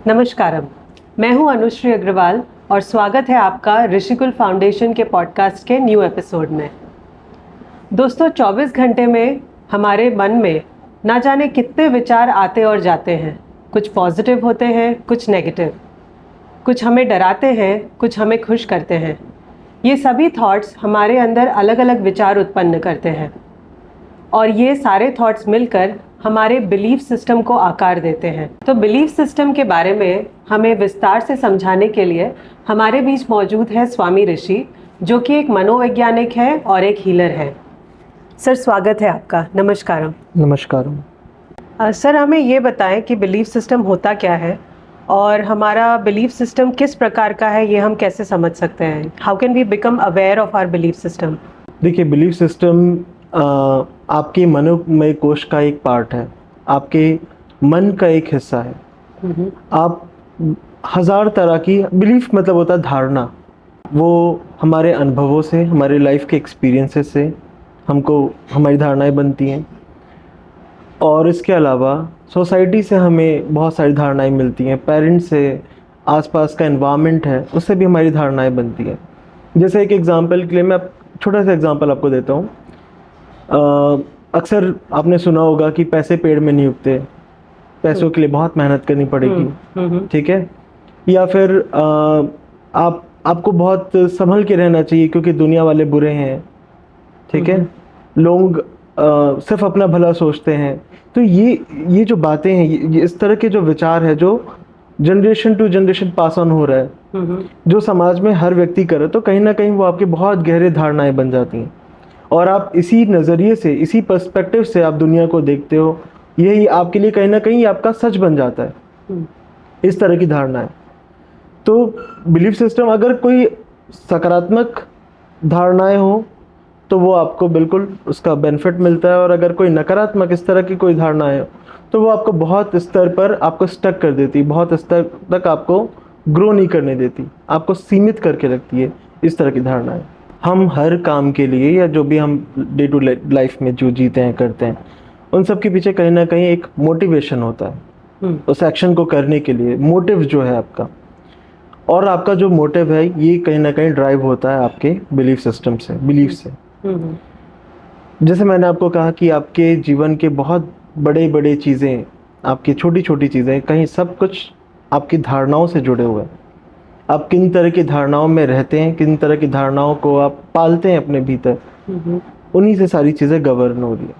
नमस्कारम, मैं हूं अनुश्री अग्रवाल और स्वागत है आपका ऋषिकुल फाउंडेशन के पॉडकास्ट के न्यू एपिसोड में। दोस्तों, 24 घंटे में हमारे मन में ना जाने कितने विचार आते और जाते हैं। कुछ पॉजिटिव होते हैं, कुछ नेगेटिव, कुछ हमें डराते हैं, कुछ हमें खुश करते हैं। ये सभी थॉट्स हमारे अंदर अलग अलग विचार उत्पन्न करते हैं और ये सारे थॉट्स मिलकर हमारे बिलीफ सिस्टम को आकार देते हैं। तो बिलीफ सिस्टम के बारे में हमें विस्तार से समझाने के लिए हमारे बीच मौजूद है स्वामी ऋषि, जो कि एक मनोवैज्ञानिक है और एक हीलर है। सर, स्वागत है आपका। नमस्कारम। नमस्कारम। सर, हमें ये बताएं कि बिलीफ सिस्टम होता क्या है और हमारा बिलीफ सिस्टम किस प्रकार का है, ये हम कैसे समझ सकते हैं। How can we become aware of our belief system? देखिए, बिलीफ सिस्टम आपके मनोमय कोश का एक पार्ट है, आपके मन का एक हिस्सा है। आप हजार तरह की बिलीफ मतलब होता है धारणा, वो हमारे अनुभवों से, हमारे लाइफ के एक्सपीरियंसेस से हमको हमारी धारणाएं बनती हैं। और इसके अलावा सोसाइटी से हमें बहुत सारी धारणाएं मिलती हैं, पेरेंट्स से, आसपास का एनवायरनमेंट है, उससे भी हमारी धारणाएं बनती हैं। जैसे एक एग्जांपल के लिए मैं छोटा सा एग्जांपल आपको देता हूँ। अक्सर आपने सुना होगा कि पैसे पेड़ में नहीं उगते, पैसों के लिए बहुत मेहनत करनी पड़ेगी, ठीक है। या फिर आपको बहुत संभल के रहना चाहिए क्योंकि दुनिया वाले बुरे हैं, ठीक है। लोग सिर्फ अपना भला सोचते हैं। तो ये जो बातें हैं, ये इस तरह के जो विचार है जो generation to generation pass on हो रहा है, जो समाज में हर व्यक्ति करे, तो कहीं ना कहीं वो आपकी बहुत गहरे धारणाएं बन जाती हैं और आप इसी नज़रिए से, इसी पर्सपेक्टिव से आप दुनिया को देखते हो। यही आपके लिए कहीं ना कहीं आपका सच बन जाता है, इस तरह की धारणा है। तो बिलीफ सिस्टम, अगर कोई सकारात्मक धारणाएं हो तो वो आपको बिल्कुल उसका बेनिफिट मिलता है, और अगर कोई नकारात्मक इस तरह की कोई धारणाएं हो तो वो आपको बहुत स्तर पर आपको स्टक कर देती, बहुत स्तर तक आपको ग्रो नहीं करने देती, आपको सीमित करके रखती है इस तरह की धारणाएं। हम हर काम के लिए या जो भी हम डे टू लाइफ में जो जीते हैं, करते हैं, उन सब के पीछे कहीं ना कहीं एक मोटिवेशन होता है उस एक्शन को करने के लिए। मोटिव जो है आपका, और आपका जो मोटिव है ये कहीं ना कहीं ड्राइव होता है आपके बिलीफ सिस्टम से, बिलीफ से। जैसे मैंने आपको कहा कि आपके जीवन के बहुत बड़े बड़े चीज़ें, आपकी छोटी छोटी चीज़ें, कहीं सब कुछ आपकी धारणाओं से जुड़े हुए हैं। आप किन तरह की धारणाओं में रहते हैं, किन तरह की धारणाओं को आप पालते हैं अपने भीतर, उन्हीं से सारी चीज़ें गवर्न हो रही है।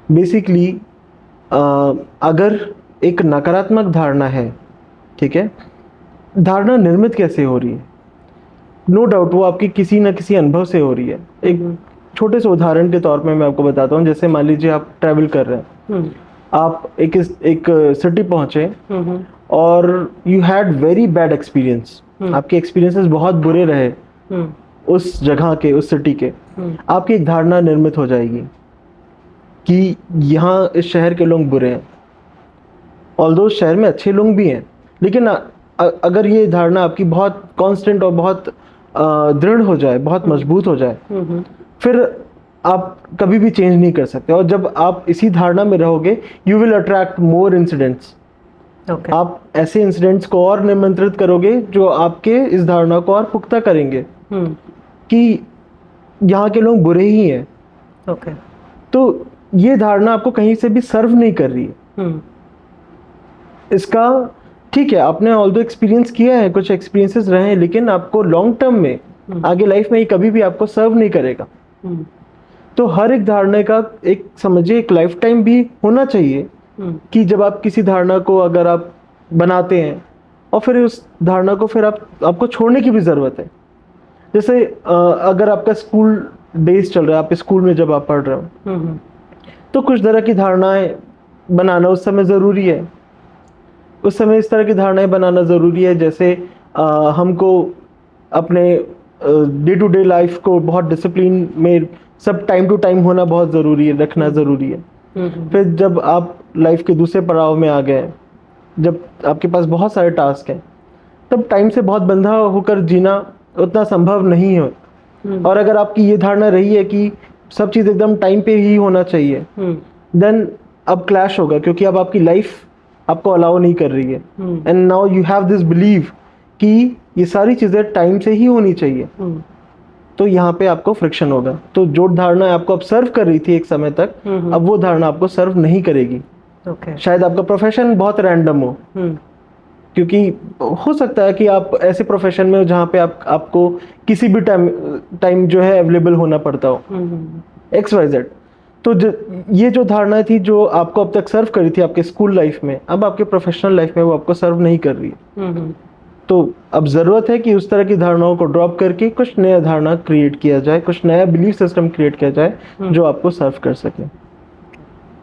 बेसिकली अगर एक नकारात्मक धारणा है, ठीक है, धारणा निर्मित कैसे हो रही है? नो डाउट वो आपकी किसी न किसी अनुभव से हो रही है। एक छोटे से उदाहरण के तौर पे मैं आपको बताता हूँ। जैसे मान लीजिए आप ट्रैवल कर रहे हैं, आप एक सिटी पहुंचे और you had very bad experience, आपके एक्सपीरियंसेस बहुत बुरे रहे उस जगह के, उस सिटी के। आपकी एक धारणा निर्मित हो जाएगी कि यहाँ इस शहर के लोग बुरे हैं, ऑल्दो शहर में अच्छे लोग भी हैं, लेकिन अगर ये धारणा आपकी बहुत कांस्टेंट और बहुत दृढ़ हो जाए, बहुत मजबूत हो जाए, फिर आप कभी भी चेंज नहीं कर सकते। और जब आप इसी धारणा में रहोगे, you will attract more incidents. आप ऐसे इंसिडेंट्स को और निमंत्रित करोगे जो आपके इस धारणा को और पुख्ता करेंगे कि यहाँ के लोग बुरे ही हैं। तो ये धारणा आपको कहीं से भी सर्व नहीं कर रही है। इसका ठीक है, आपने ऑल्दो एक्सपीरियंस किया है, कुछ एक्सपीरियंसेस रहे हैं, लेकिन आपको लॉन्ग टर्म में, आगे लाइफ में ये कभी भी आपको सर्व नहीं करेगा। तो हर एक धारणा का एक, समझिए, एक लाइफ टाइम भी होना चाहिए कि जब आप किसी धारणा को अगर आप बनाते हैं और फिर उस धारणा को फिर आपको छोड़ने की भी ज़रूरत है। जैसे अगर आपका स्कूल डेज चल रहा है, आप स्कूल में जब आप पढ़ रहे हो, तो कुछ तरह की धारणाएं बनाना उस समय ज़रूरी है। उस समय इस तरह की धारणाएं बनाना ज़रूरी है, जैसे हमको अपने डे टू डे लाइफ को बहुत डिसिप्लिन में, सब टाइम टू टाइम होना बहुत ज़रूरी है, रखना ज़रूरी है। फिर जब आप लाइफ के दूसरे पड़ाव में आ गए, जब आपके पास बहुत सारे टास्क हैं, तब टाइम से बहुत बंधा होकर जीना उतना संभव नहीं है। और अगर आपकी ये धारणा रही है कि सब चीज़ एकदम टाइम पे ही होना चाहिए, देन अब क्लैश होगा, क्योंकि अब आपकी लाइफ आपको अलाउ नहीं कर रही है, and now you have this believe कि ये सारी चीज़ें टाइम से ही होनी चाहिए, तो यहाँ पे आपको फ्रिक्शन होगा। तो जो धारणा आपको अब सर्व कर रही थी एक समय तक, अब वो धारणा आपको सर्व नहीं करेगी। शायद आपका प्रोफेशन बहुत रैंडम हो, क्योंकि हो सकता है कि आप ऐसे प्रोफेशन में हो जहाँ पे आपको किसी भी टाइम जो है अवेलेबल होना पड़ता हो, XYZ। तो ये जो धारणा थी जो आपको अब तक सर्व करी थी आपके स्कूल लाइफ में, अब आपके प्रोफेशनल लाइफ में वो आपको सर्व नहीं कर रही है। तो अब ज़रूरत है कि उस तरह की धारणाओं को ड्रॉप करके कुछ नया धारणा क्रिएट किया जाए, कुछ नया बिलीफ सिस्टम क्रिएट किया जाए जो आपको सर्व कर सके।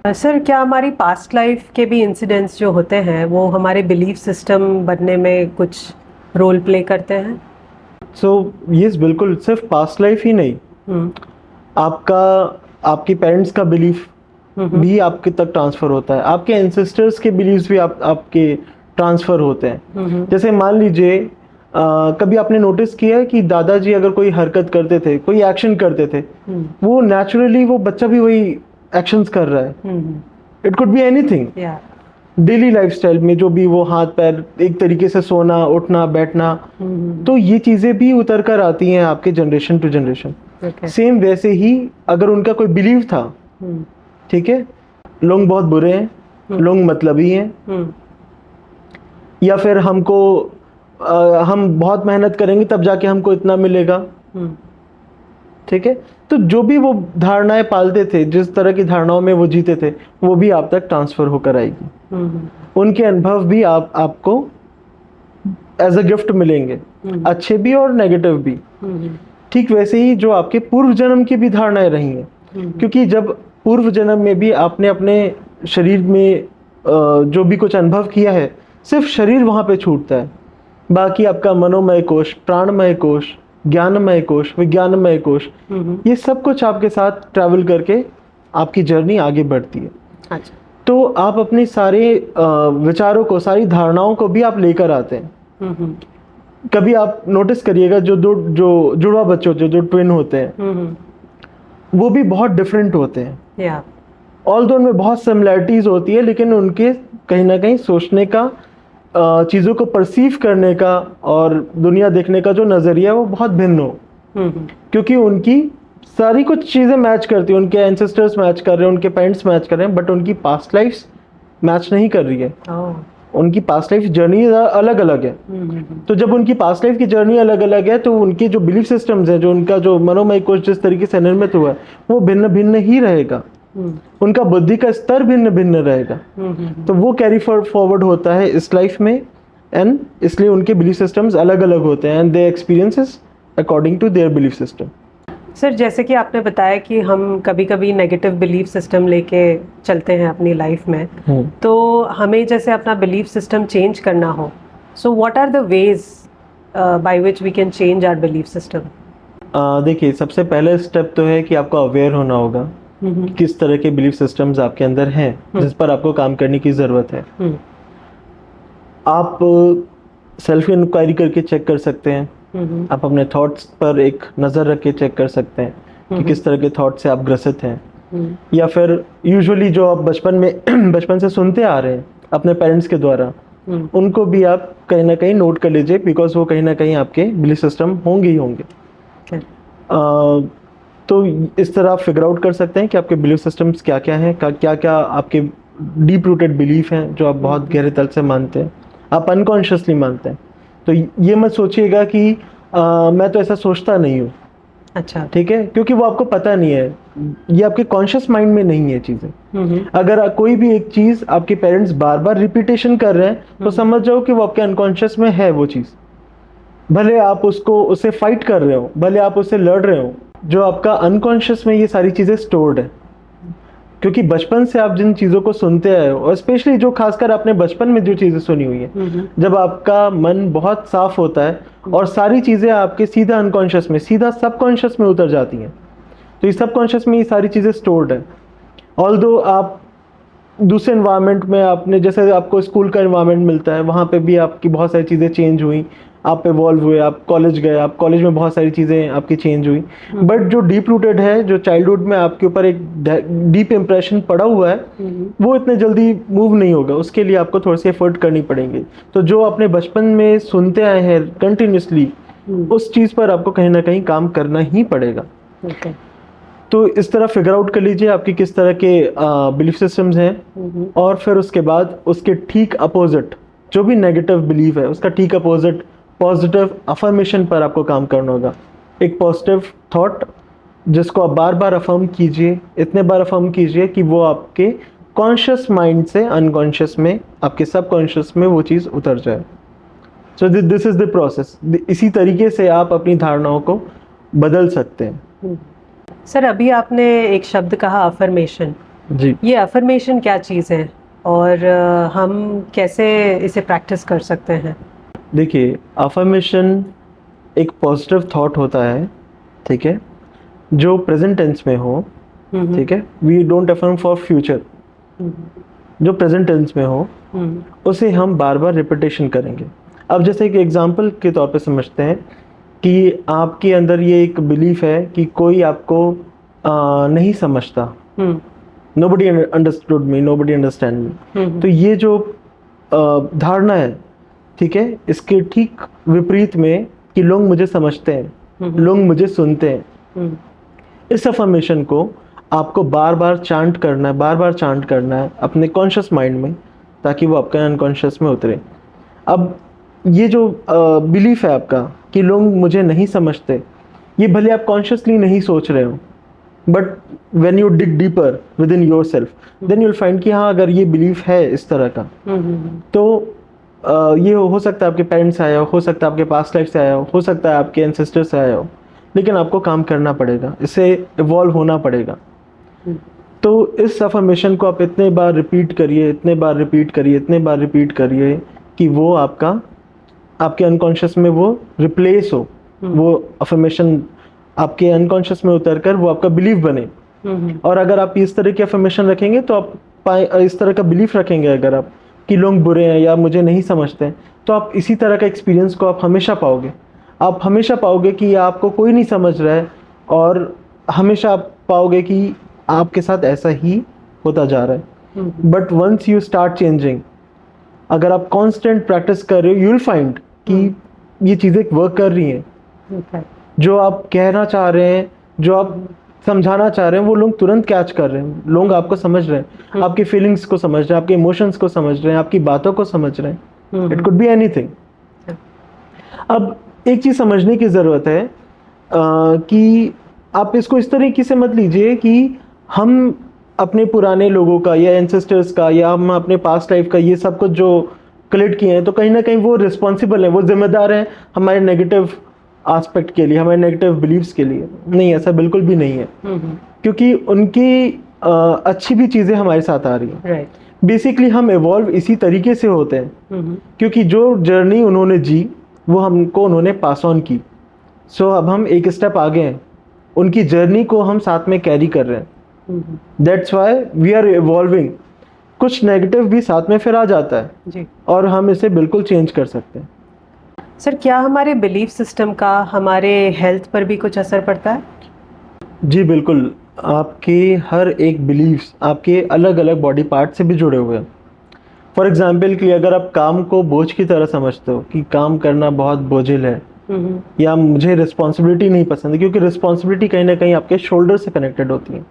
सर, क्या हमारी पास्ट लाइफ के भी इंसिडेंट्स जो होते हैं वो हमारे बिलीफ सिस्टम बनने में कुछ रोल प्ले करते हैं? यस, बिल्कुल। सिर्फ पास्ट लाइफ ही नहीं, आपकी पेरेंट्स का बिलीफ भी आपके तक ट्रांसफर होता है, आपके एंसेस्टर्स के बिलीव्स भी आपके ट्रांसफर होते हैं। जैसे मान लीजिए कभी आपने नोटिस किया है कि दादाजी अगर कोई हरकत करते थे, कोई एक्शन करते थे, वो नेचुरली वो बच्चा भी वही एक्शंस कर रहा है। It could be anything, daily lifestyle में जो भी वो हाथ पैर एक तरीके से सोना, उठना, बैठना, तो ये चीजें भी उतर कर आती हैं आपके जनरेशन टू जनरेशन। सेम वैसे ही अगर उनका कोई बिलीव था, ठीक है, लोग बहुत बुरे हैं, लोग मतलबी हैं, या फिर हम बहुत मेहनत करेंगे तब जाके हमको इतना मिलेगा, ठीक है, तो जो भी वो धारणाएं पालते थे, जिस तरह की धारणाओं में वो जीते थे, वो भी आप तक ट्रांसफर होकर आएगी। उनके अनुभव भी आपको एज अ गिफ्ट मिलेंगे, अच्छे भी और नेगेटिव भी। ठीक वैसे ही जो आपके पूर्व जन्म की भी धारणाएं रही हैं, क्योंकि जब पूर्व जन्म में भी आपने अपने शरीर में जो भी कुछ अनुभव किया है, सिर्फ शरीर वहाँ पे छूटता है, बाकी आपका मनोमय कोश, प्राणमय कोश, ज्ञानमय कोश, विज्ञानमय कोश, ये सब कुछ आपके साथ ट्रैवल करके आपकी जर्नी आगे बढ़ती है। अच्छा। तो आप अपने सारे विचारों को, सारी धारणाओं को भी आप लेकर आते हैं। कभी आप नोटिस करिएगा जो जुड़वा बच्चे होते हैं, जो ट्विन होते हैं, वो भी बहुत डिफरेंट होते हैं। ऑल्दो उनमें बहुत सिमिलैरिटीज होती है, लेकिन उनके कहीं ना कहीं सोचने का, चीज़ों को परसीव करने का और दुनिया देखने का जो नज़रिया है वो बहुत भिन्न हो, क्योंकि उनकी सारी कुछ चीज़ें मैच करती हैं, उनके एंसेस्टर्स मैच कर रहे हैं, उनके पेरेंट्स मैच कर रहे हैं, बट उनकी पास्ट लाइफ मैच नहीं कर रही है। उनकी पास्ट लाइफ जर्नी अलग अलग है। तो जब उनकी पास्ट लाइफ की जर्नी अलग अलग है, तो उनके जो बिलीफ सिस्टम्स हैं, जो उनका जो मनोमय कोश जिस तरीके से निर्मित हुआ है, वो भिन्न भिन्न ही रहेगा। उनका बुद्धि का स्तर भिन्न भिन्न रहेगा, तो वो कैरी फॉरवर्ड होता है इस लाइफ में, एंड इसलिए उनके बिलीफ सिस्टम्स अलग अलग होते हैं, and they experiences according to their belief system. Sir, जैसे कि आपने बताया कि हम कभी कभी नेगेटिव बिलीफ सिस्टम लेके चलते हैं अपनी लाइफ में, तो हमें जैसे अपना बिलीफ सिस्टम चेंज करना हो, so what are the ways by which we can change our belief system? देखिए, सबसे पहले स्टेप तो है कि आपको अवेयर होना होगा किस तरह के बिलीफ सिस्टम्स आपके अंदर हैं जिस पर आपको काम करने की ज़रूरत है। आप सेल्फ इंक्वायरी करके चेक कर सकते हैं, आप अपने थॉट्स पर एक नज़र रख के चेक कर सकते हैं कि किस तरह के थॉट से आप ग्रसित हैं, या फिर यूजुअली जो आप बचपन से सुनते आ रहे हैं अपने पेरेंट्स के द्वारा, उनको भी आप कहीं ना कहीं नोट कर लीजिए, बिकॉज वो कहीं ना कहीं आपके बिलीफ सिस्टम होंगे ही होंगे। तो इस तरह आप फिगर आउट कर सकते हैं कि आपके बिलीफ सिस्टम्स क्या क्या हैं, क्या क्या आपके डीप रूटेड बिलीफ हैं जो आप बहुत गहरे तल से मानते हैं, आप अनकॉन्शियसली मानते हैं। तो ये मत सोचिएगा कि मैं तो ऐसा सोचता नहीं हूँ। अच्छा, ठीक है, क्योंकि वो आपको पता नहीं है, ये आपके कॉन्शियस माइंड में नहीं है चीज़ें। अगर कोई भी एक चीज़ आपके पेरेंट्स बार बार रिपीटेशन कर रहे हैं, तो समझ जाओ कि वो आपके अनकॉन्शियस में है वो चीज़। भले आप उससे फाइट कर रहे हो, भले आप उससे लड़ रहे हो, जो आपका अनकॉन्शियस में ये सारी चीज़ें स्टोर्ड है, क्योंकि बचपन से आप जिन चीज़ों को सुनते आए हो, और स्पेशली जो खासकर आपने बचपन में जो चीज़ें सुनी हुई है, जब आपका मन बहुत साफ होता है और सारी चीज़ें आपके सीधा अनकॉन्शियस में, सीधा सबकॉन्शियस में उतर जाती हैं, तो इस सबकॉन्शियस में ये सारी चीज़ें स्टोर्ड है। ऑल्दो आप दूसरे इन्वायरमेंट में, आपने जैसे आपको स्कूल का इन्वायरमेंट मिलता है, वहाँ पे भी आपकी बहुत सारी चीज़ें चेंज हुई, आप इवॉल्व हुए, आप कॉलेज गए, आप कॉलेज में बहुत सारी चीज़ें आपकी चेंज हुई, बट जो डीप रूटेड है, जो चाइल्डहुड में आपके ऊपर एक डीप इम्प्रेशन पड़ा हुआ है, वो इतने जल्दी मूव नहीं होगा। उसके लिए आपको थोड़ी सी एफर्ट करनी पड़ेंगे। तो जो अपने बचपन में सुनते आए हैं कंटिन्यूसली, उस चीज़ पर आपको कहीं ना कहीं काम करना ही पड़ेगा। तो इस तरह फिगर आउट कर लीजिए आपकी किस तरह के बिलीफ सिस्टम्स हैं, और फिर उसके बाद उसके ठीक अपोजिट जो भी नेगेटिव बिलीफ है, उसका ठीक अपोजिट पॉजिटिव अफर्मेशन पर आपको काम करना होगा। एक पॉजिटिव थॉट जिसको आप बार बार अफर्म कीजिए, इतने बार अफर्म कीजिए कि वो आपके कॉन्शियस माइंड से अनकॉन्शियस में, आपके सबकॉन्शियस में वो चीज़ उतर जाए। So this is the process. इसी तरीके से आप अपनी धारणाओं को बदल सकते हैं। सर, अभी आपने एक शब्द कहा अफर्मेशन। जी, ये अफर्मेशन क्या चीज़ है और हम कैसे इसे प्रैक्टिस कर सकते हैं? देखिए, अफर्मेशन एक पॉजिटिव थॉट होता है, ठीक है, जो प्रेजेंट टेंस में हो, ठीक है। We don't affirm for future. जो प्रेजेंट टेंस में हो उसे हम बार बार रिपीटेशन करेंगे। अब जैसे कि एग्जांपल के तौर पे समझते हैं कि आपके अंदर ये एक बिलीफ है कि कोई आपको नहीं समझता, नोबडी अंडरस्टूड मी, नोबडी अंडरस्टैंड मी। तो ये जो धारणा है, ठीक है, इसके ठीक विपरीत में कि लोग मुझे समझते हैं, लोग मुझे सुनते हैं, इस अफर्मेशन को आपको बार बार चांट करना है, बार बार चांट करना है अपने कॉन्शियस माइंड में, ताकि वो आपके अनकॉन्शियस में उतरे। अब ये जो बिलीफ है आपका कि लोग मुझे नहीं समझते, ये भले आप कॉन्शियसली नहीं सोच रहे हो, but when you dig deeper within yourself, then you'll find कि हाँ, अगर ये बिलीफ है इस तरह का, तो ये हो सकता है आपके पेरेंट्स से आया हो सकता है आपके पास्ट लाइफ से आया हो सकता है आपके एंसेस्टर से आया हो, लेकिन आपको काम करना पड़ेगा, इससे इवॉल्व होना पड़ेगा। तो इस अफर्मेशन को आप इतने बार रिपीट करिए, इतने बार रिपीट करिए, इतने बार रिपीट करिए कि वो आपके अनकॉन्शियस में वो रिप्लेस हो, वो अफर्मेशन आपके अनकॉन्शियस में उतरकर वो आपका बिलीफ बने। और अगर आप इस तरह की अफर्मेशन रखेंगे तो आप इस तरह का बिलीफ रखेंगे अगर आप कि लोग बुरे हैं या मुझे नहीं समझते हैं, तो आप इसी तरह का एक्सपीरियंस को आप हमेशा पाओगे। आप हमेशा पाओगे कि आपको कोई नहीं समझ रहा है, और हमेशा आप पाओगे कि आपके साथ ऐसा ही होता जा रहा है। But once you start changing, अगर आप कांस्टेंट प्रैक्टिस कर रहे हो, यू विल फाइंड कि ये चीज़ें वर्क कर रही हैं। जो आप कहना चाह रहे हैं, जो आप समझाना चाह रहे हैं, वो लोग तुरंत कैच कर रहे हैं, लोग आपको समझ रहे हैं, आपकी फीलिंग्स को समझ रहे हैं, आपके इमोशंस को समझ रहे हैं, आपकी बातों को समझ रहे हैं। It could be anything. अब एक चीज़ समझने की ज़रूरत है कि आप इसको इस तरीके से मत लीजिए कि हम अपने पुराने लोगों का या एंसेस्टर्स का या हम अपने पास्ट लाइफ का ये सब कुछ जो कलेक्ट किए हैं, तो कहीं ना कहीं वो रिस्पॉन्सिबल हैं, वो जिम्मेदार हैं हमारे नेगेटिव एस्पेक्ट के लिए, हमारे नेगेटिव बिलीव्स के लिए। नहीं, ऐसा बिल्कुल भी नहीं है, क्योंकि उनकी अच्छी भी चीज़ें हमारे साथ आ रही हैं। बेसिकली हम इवॉल्व इसी तरीके से होते हैं, क्योंकि जो जर्नी उन्होंने जी वो हमको उन्होंने पास ऑन की। सो अब हम एक स्टेप आगे हैं, उनकी जर्नी को हम साथ में कैरी कर रहे हैं। That's why we are evolving. कुछ नेगेटिव भी साथ में फिर आ जाता है जी, और हम इसे बिल्कुल चेंज कर सकते हैं। सर, क्या हमारे बिलीफ सिस्टम का हमारे हेल्थ पर भी कुछ असर पड़ता है? जी बिल्कुल, आपके हर एक बिलीव्स आपके अलग अलग बॉडी पार्ट से भी जुड़े हुए हैं। फॉर एग्जाम्पल कि अगर आप काम को बोझ की तरह समझते हो कि काम करना बहुत बोझिल है, या मुझे रिस्पॉन्सिबिलिटी नहीं पसंद है, क्योंकि रिस्पॉन्सिबिलिटी कहीं ना कहीं आपके शोल्डर से कनेक्टेड होती है।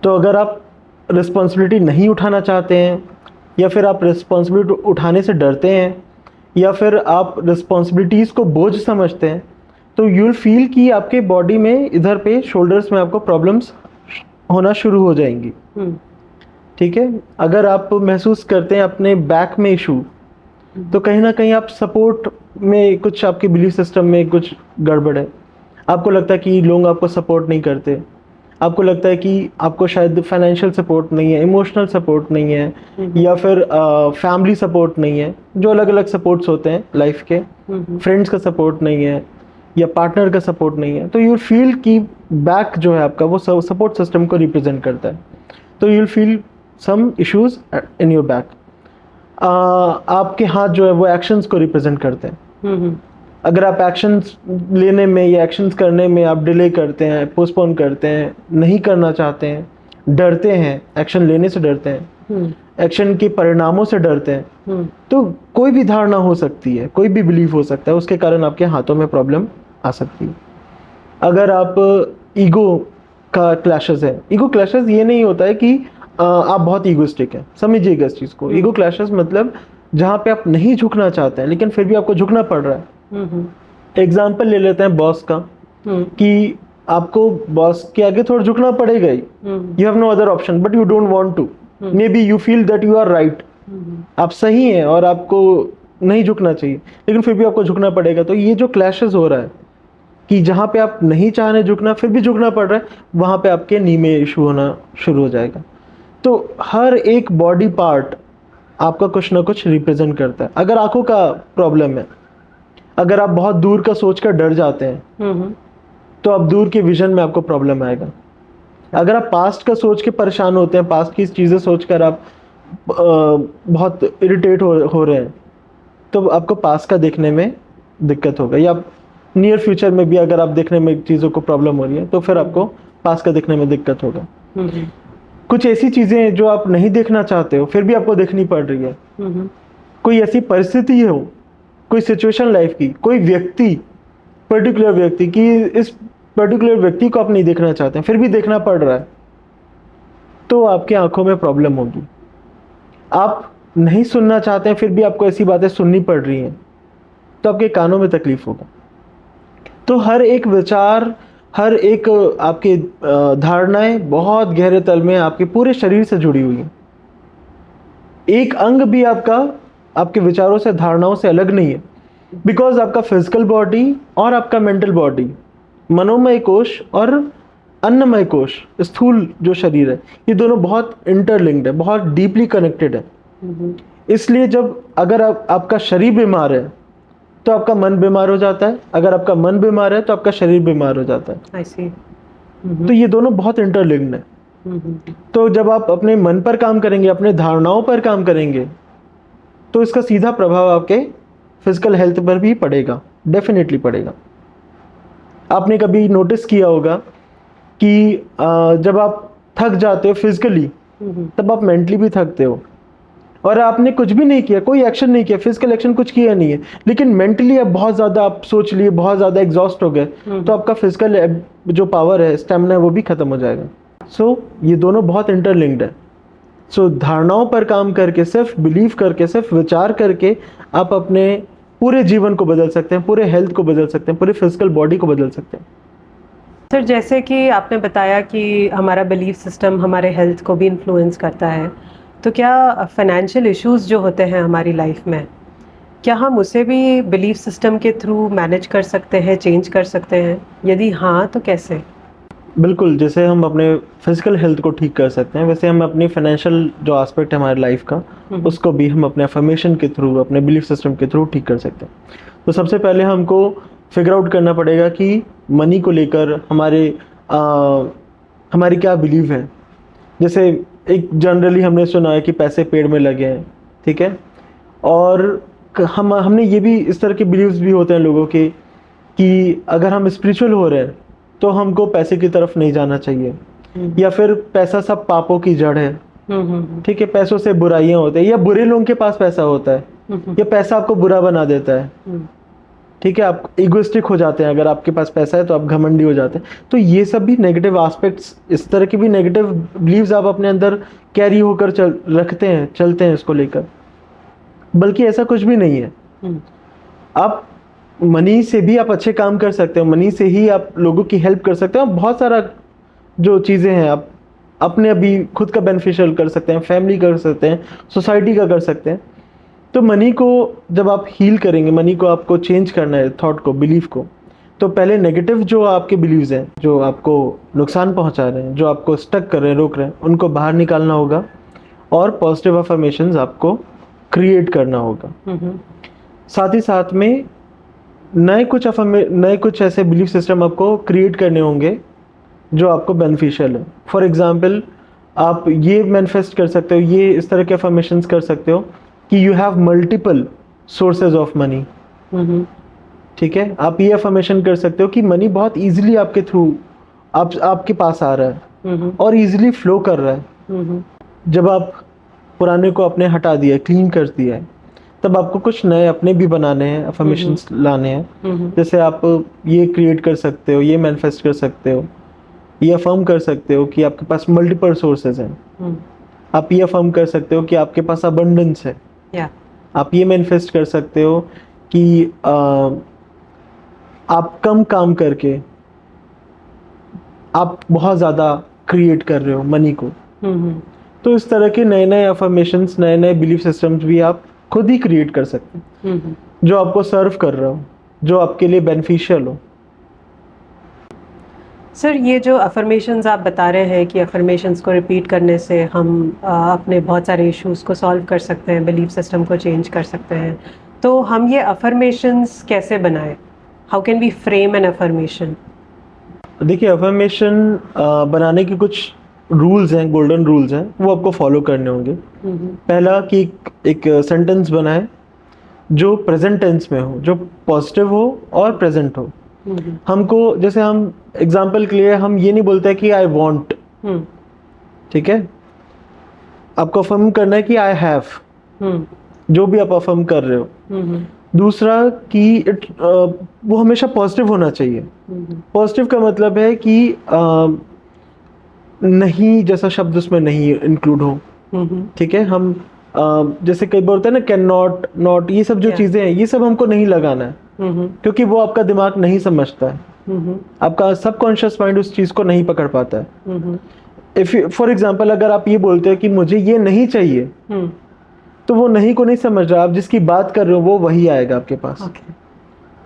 तो अगर आप रिस्पॉन्सिबिलिटी नहीं उठाना चाहते हैं, या फिर आप रिस्पॉन्सिबिलिटी उठाने से डरते हैं, या फिर आप रिस्पॉन्सिबिलिटीज़ को बोझ समझते हैं, तो यू विल फील कि आपके बॉडी में इधर पे शोल्डर्स में आपको प्रॉब्लम्स होना शुरू हो जाएंगी। ठीक है, अगर आप महसूस करते हैं अपने बैक में इशू, तो कहीं ना कहीं आप सपोर्ट में कुछ, आपके बिलीफ सिस्टम में कुछ गड़बड़ है। आपको लगता है कि लोग आपको सपोर्ट नहीं करते, आपको लगता है कि आपको शायद फाइनेंशियल सपोर्ट नहीं है, इमोशनल सपोर्ट नहीं है, या फिर फैमिली सपोर्ट नहीं है, जो अलग अलग सपोर्ट्स होते हैं लाइफ के, फ्रेंड्स का सपोर्ट नहीं है, या पार्टनर का सपोर्ट नहीं है। तो यू फील कि बैक जो है आपका वो सपोर्ट सिस्टम को रिप्रेजेंट करता है, तो you feel some issues in your back. आपके हाथ जो है वो एक्शंस को रिप्रेजेंट करते हैं। अगर आप एक्शंस लेने में या एक्शंस करने में आप डिले करते हैं, पोस्टपोन करते हैं, नहीं करना चाहते हैं, डरते हैं, एक्शन लेने से डरते हैं, एक्शन के परिणामों से डरते हैं, तो कोई भी धारणा हो सकती है, कोई भी बिलीफ हो सकता है, उसके कारण आपके हाथों में प्रॉब्लम आ सकती है। अगर आप ईगो का क्लैशेस है, ईगो क्लैशेस ये नहीं होता है कि आप बहुत ईगोइस्टिक हैं, समझिएगा इस चीज़ को। ईगो क्लैशेस मतलब जहाँ पे आप नहीं झुकना चाहते हैं लेकिन फिर भी आपको झुकना पड़ रहा है। एग्जाम्पल ले लेते हैं बॉस का, कि आपको बॉस के आगे थोड़ा झुकना पड़ेगा ही, you have no other option but you don't want to, maybe you feel that you are right, आप सही हैं और आपको नहीं झुकना चाहिए लेकिन फिर भी आपको झुकना पड़ेगा। तो ये जो क्लैशेस हो रहा है कि जहाँ पे आप नहीं चाह रहे झुकना फिर भी झुकना पड़ रहा है, वहाँ पे आपके नी में इशू होना शुरू हो जाएगा। तो हर एक बॉडी पार्ट आपका कुछ ना कुछ रिप्रेजेंट करता है। अगर आंखों का प्रॉब्लम है, अगर आप बहुत दूर का सोचकर डर जाते हैं तो आप दूर के विजन में आपको प्रॉब्लम आएगा। अगर आप पास्ट का सोच के परेशान होते हैं, पास्ट की चीज़ें सोचकर आप बहुत इरिटेट हो रहे हैं, तो आपको पास्ट का देखने में दिक्कत होगा। या नियर फ्यूचर में भी अगर आप देखने में चीज़ों को प्रॉब्लम हो रही है तो फिर आपको पास्ट का देखने में दिक्कत होगा। कुछ ऐसी चीज़ें हैं जो आप नहीं देखना चाहते हो फिर भी आपको देखनी पड़ रही है। कोई ऐसी परिस्थिति हो, कोई सिचुएशन लाइफ की, कोई व्यक्ति, पर्टिकुलर व्यक्ति की, इस पर्टिकुलर व्यक्ति को आप नहीं देखना चाहते हैं फिर भी देखना पड़ रहा है, तो आपकी आंखों में प्रॉब्लम होगी। आप नहीं सुनना चाहते हैं फिर भी आपको ऐसी बातें सुननी पड़ रही हैं, तो आपके कानों में तकलीफ होगा। तो हर एक विचार, हर एक आपके धारणाएं बहुत गहरे तल में आपके पूरे शरीर से जुड़ी हुई है। एक अंग भी आपका आपके विचारों से, धारणाओं से अलग नहीं है, बिकॉज आपका फिजिकल बॉडी और आपका मेंटल बॉडी, मनोमय कोश और अन्नमय कोश, स्थूल जो शरीर है, ये दोनों बहुत इंटरलिंक्ड है, बहुत डीपली कनेक्टेड है। इसलिए जब अगर आपका शरीर बीमार है तो आपका मन बीमार हो जाता है, अगर आपका मन बीमार है तो आपका शरीर बीमार हो जाता है। I see. तो ये दोनों बहुत इंटरलिंक्ड है। तो जब आप अपने मन पर काम करेंगे, अपने धारणाओं पर काम करेंगे, तो इसका सीधा प्रभाव आपके फिजिकल हेल्थ पर भी पड़ेगा, डेफिनेटली पड़ेगा। आपने कभी नोटिस किया होगा कि जब आप थक जाते हो फिजिकली तब आप मेंटली भी थकते हो, और आपने कुछ भी नहीं किया, कोई एक्शन नहीं किया, फिजिकल एक्शन कुछ किया नहीं है, लेकिन मेंटली अब बहुत ज़्यादा आप सोच लिए, बहुत ज़्यादा एग्जॉस्ट हो गए, तो आपका फिजिकल जो पावर है, स्टेमिना है, वो भी खत्म हो जाएगा। सो ये दोनों बहुत इंटरलिंक्ड है। सो धारणाओं पर काम करके, सिर्फ बिलीव करके, सिर्फ विचार करके आप अपने पूरे जीवन को बदल सकते हैं, पूरे हेल्थ को बदल सकते हैं, पूरे फिजिकल बॉडी को बदल सकते हैं। सर, जैसे कि आपने बताया कि हमारा बिलीफ सिस्टम हमारे हेल्थ को भी इन्फ्लुएंस करता है, तो क्या फाइनेंशियल इश्यूज जो होते हैं हमारी लाइफ में, क्या हम उसे भी बिलीफ सिस्टम के थ्रू मैनेज कर सकते हैं, चेंज कर सकते हैं? यदि हाँ, तो कैसे? बिल्कुल, जैसे हम अपने फिजिकल हेल्थ को ठीक कर सकते हैं, वैसे हम अपनी फाइनेंशियल जो एस्पेक्ट है हमारी लाइफ का, उसको भी हम अपने अफर्मेशन के थ्रू, अपने बिलीफ सिस्टम के थ्रू ठीक कर सकते हैं। तो सबसे पहले हमको फिगर आउट करना पड़ेगा कि मनी को लेकर हमारी क्या बिलीव है। जैसे एक जनरली हमने सुना है कि पैसे पेड़ में लगे हैं, ठीक है, और हमने ये भी, इस तरह के बिलीव्स भी होते हैं लोगों के कि अगर हम स्पिरिचुअल हो रहे हैं तो हमको पैसे की तरफ नहीं जाना चाहिए, या फिर पैसा सब पापों की जड़ है, ठीक है, पैसों से बुराइयां होती है, या बुरे लोगों के पास पैसा होता है, या पैसा आपको बुरा बना देता है, ठीक है, आप इगोइस्टिक हो जाते हैं, अगर आपके पास पैसा है तो आप घमंडी हो जाते हैं। तो ये सब भी नेगेटिव एस्पेक्ट्स, इस तरह की भी नेगेटिव बिलीव्स आप अपने अंदर कैरी होकर चलते हैं इसको लेकर, बल्कि ऐसा कुछ भी नहीं है। आप मनी से भी आप अच्छे काम कर सकते हो, मनी से ही आप लोगों की हेल्प कर सकते हो, बहुत सारा जो चीज़ें हैं आप अपने अभी खुद का बेनिफिशियल कर सकते हैं, फैमिली कर सकते हैं, सोसाइटी का कर सकते हैं। तो मनी को जब आप हील करेंगे, मनी को आपको चेंज करना है, थॉट को, बिलीफ को, तो पहले नेगेटिव जो आपके बिलीव्स हैं, जो आपको नुकसान पहुंचा रहे हैं, जो आपको स्टक कर रहे हैं, रोक रहे हैं, उनको बाहर निकालना होगा, और पॉजिटिव अफर्मेशंस आपको क्रिएट करना होगा। साथ ही साथ में नए कुछ ऐसे बिलीफ सिस्टम आपको क्रिएट करने होंगे जो आपको बेनिफिशियल है। फॉर एग्जाम्पल, आप ये मैनिफेस्ट कर सकते हो, ये इस तरह के अफर्मेशंस कर सकते हो कि you have multiple sources of money. ठीक है, आप ये अफर्मेशन कर सकते हो कि मनी बहुत इजीली आपके थ्रू आपके पास आ रहा है और इजीली फ्लो कर रहा है। जब आप पुराने को अपने हटा दिया, क्लीन कर दिया है, तब आपको कुछ नए अपने भी बनाने हैं, अफर्मेशंस लाने हैं। जैसे आप ये क्रिएट कर सकते हो, ये मैनिफेस्ट कर सकते हो, ये अफर्म कर सकते हो कि आपके पास मल्टीपल सोर्सेज हैं। आप ये अफर्म कर सकते हो कि आपके पास अबंडेंस है। आप ये मैनिफेस्ट कर सकते हो कि आप कम काम करके आप बहुत ज़्यादा क्रिएट कर रहे हो मनी को। तो इस तरह के नए नए अफर्मेशंस, नए नए बिलीफ सिस्टम्स भी आप खुद ही क्रिएट कर सकते हैं, जो आपको सर्व कर रहा हो, जो आपके लिए बेनिफिशियल हो। सर, ये जो अफर्मेशंस आप बता रहे हैं कि अफर्मेशंस को रिपीट करने से हम अपने बहुत सारे इश्यूज़ को सॉल्व कर सकते हैं, बिलीफ सिस्टम को चेंज कर सकते हैं, तो हम ये अफर्मेशंस कैसे बनाएं? How can we frame an affirmation? देखिए, अफर्मेशन बनाने के कुछ रूल्स हैं, गोल्डन रूल्स हैं, वो आपको फॉलो करने होंगे। पहला कि एक सेंटेंस बनाए जो प्रेजेंट टेंस में हो, जो पॉजिटिव हो और प्रेजेंट हो। हमको, जैसे हम एग्जाम्पल के लिए हम ये नहीं बोलते कि आई वॉन्ट, ठीक है, आपको अफर्म करना है कि आई हैव, जो भी आप अफर्म कर रहे हो। दूसरा कि वो हमेशा पॉजिटिव होना चाहिए। पॉजिटिव का मतलब है कि नहीं जैसा शब्द उसमें नहीं इंक्लूड हो। ठीक है, हम जैसे कई बार होता है ना, कैन नॉट, नॉट, ये सब जो चीजें हैं, ये सब हमको नहीं लगाना है, क्योंकि वो आपका दिमाग नहीं समझता है। आपका सबकॉन्शियस माइंड उस चीज को नहीं पकड़ पाता है। इफ फॉर एग्जाम्पल, अगर आप ये बोलते हैं कि मुझे ये नहीं चाहिए, तो वो नहीं को नहीं समझ रहा, आप जिसकी बात कर रहे हो वो वही आएगा आपके पास।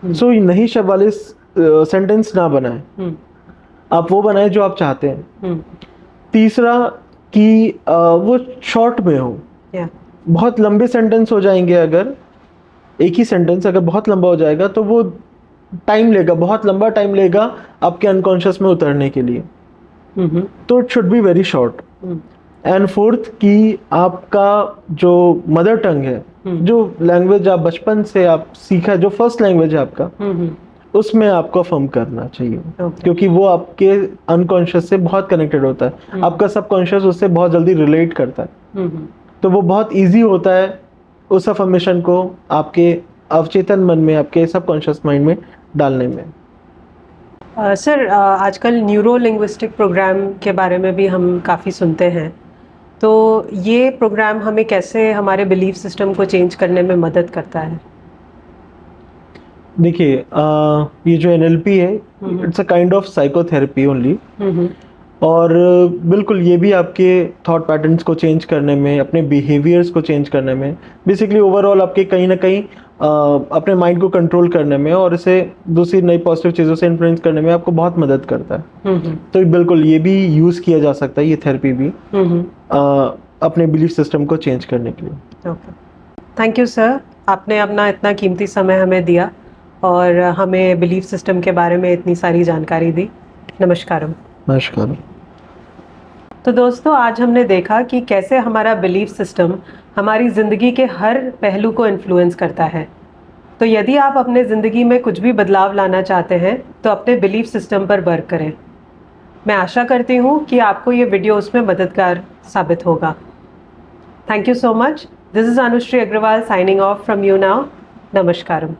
सो नहीं शब्द वाले सेंटेंस ना बनाए, आप वो बनाए जो आप चाहते हैं। तीसरा कि वो शॉर्ट में हो। बहुत लंबे सेंटेंस हो जाएंगे, अगर एक ही सेंटेंस अगर बहुत लंबा हो जाएगा तो वो टाइम लेगा, बहुत लंबा टाइम लेगा आपके अनकॉन्शियस में उतरने के लिए। तो it should be very short. And fourth कि आपका जो मदर टंग है, जो लैंग्वेज आप बचपन से आप सीखा, जो फर्स्ट लैंग्वेज है आपका, उसमें आपको अफर्म करना चाहिए। क्योंकि वो आपके अनकॉन्शियस से बहुत कनेक्टेड होता है। आपका सबकॉन्शियस उससे बहुत जल्दी रिलेट करता है। तो वो बहुत इजी होता है उस अफर्मेशन को आपके अवचेतन मन में, आपके सबकॉन्शियस माइंड में डालने में। सर, आजकल न्यूरो लिंग्विस्टिक प्रोग्राम के बारे में भी हम काफ़ी सुनते हैं, तो ये प्रोग्राम हमें कैसे हमारे बिलीफ सिस्टम को चेंज करने में मदद करता है? देखिए, ये जो NLP है, it's a kind of psychotherapy only. और बिल्कुल ये भी आपके थॉट पैटर्न्स को चेंज करने में, अपने बिहेवियर्स को चेंज करने में, बेसिकली ओवरऑल आपके कहीं ना कहीं अपने माइंड को कंट्रोल करने में और इसे दूसरी नई पॉजिटिव चीज़ों से इन्फ्लुएंस करने में आपको बहुत मदद करता है। तो बिल्कुल ये भी यूज़ किया जा सकता है, ये थेरेपी भी अपने बिलीफ सिस्टम को चेंज करने के लिए। थैंक यू सर, आपने अपना इतना कीमती समय हमें दिया और हमें बिलीफ सिस्टम के बारे में इतनी सारी जानकारी दी। नमस्कारम। नमस्कार। तो दोस्तों, आज हमने देखा कि कैसे हमारा बिलीफ सिस्टम हमारी ज़िंदगी के हर पहलू को इन्फ्लुएंस करता है। तो यदि आप अपने ज़िंदगी में कुछ भी बदलाव लाना चाहते हैं तो अपने बिलीफ सिस्टम पर वर्क करें। मैं आशा करती हूँ कि आपको ये वीडियो उसमें मददगार साबित होगा। Thank you so much. This is Anushree Agarwal signing off from you now. नमस्कारम।